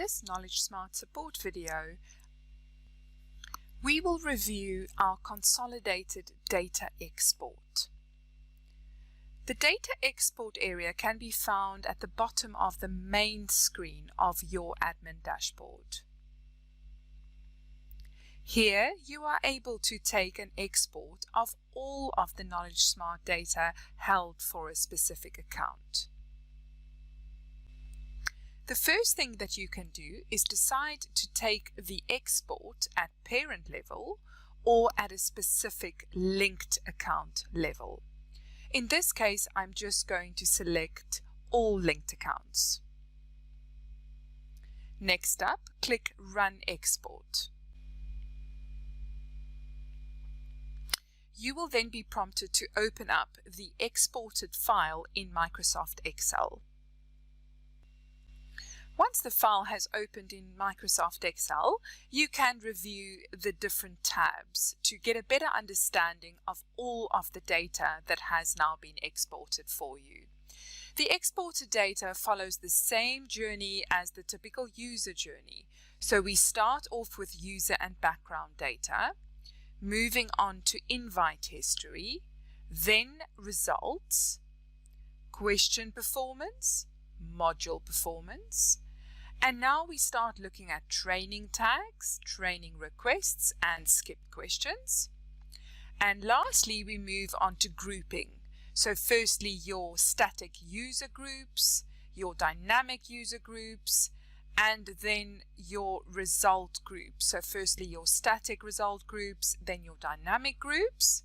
In this KnowledgeSmart support video, we will review our consolidated data export. The data export area can be found at the bottom of the main screen of your admin dashboard. Here you are able to take an export of all of the KnowledgeSmart data held for a specific account. The first thing that you can do is decide to take the export at parent level or at a specific linked account level. In this case, I'm just going to select all linked accounts. Next up, click Run Export. You will then be prompted to open up the exported file in Microsoft Excel. Once the file has opened in Microsoft Excel, you can review the different tabs to get a better understanding of all of the data that has now been exported for you. The exported data follows the same journey as the typical user journey. So we start off with user and background data, moving on to invite history, then results, question performance, module performance, and now we start looking at training tags, training requests, and skipped questions. And lastly, we move on to grouping. So firstly, your static user groups, your dynamic user groups, and then your result groups. So firstly, your static result groups, then your dynamic groups.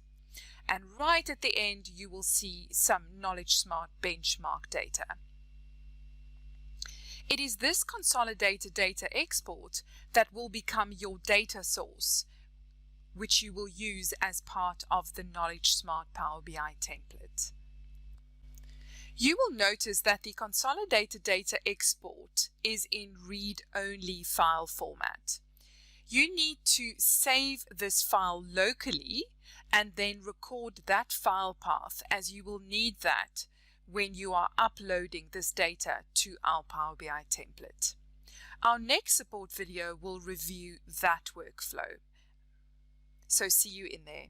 And right at the end, you will see some KnowledgeSmart benchmark data. It is this consolidated data export that will become your data source, which you will use as part of the KnowledgeSmart Power BI template. You will notice that the consolidated data export is in read-only file format. You need to save this file locally and then record that file path, as you will need that when you are uploading this data to our Power BI template. Our next support video will review that workflow. So see you in there.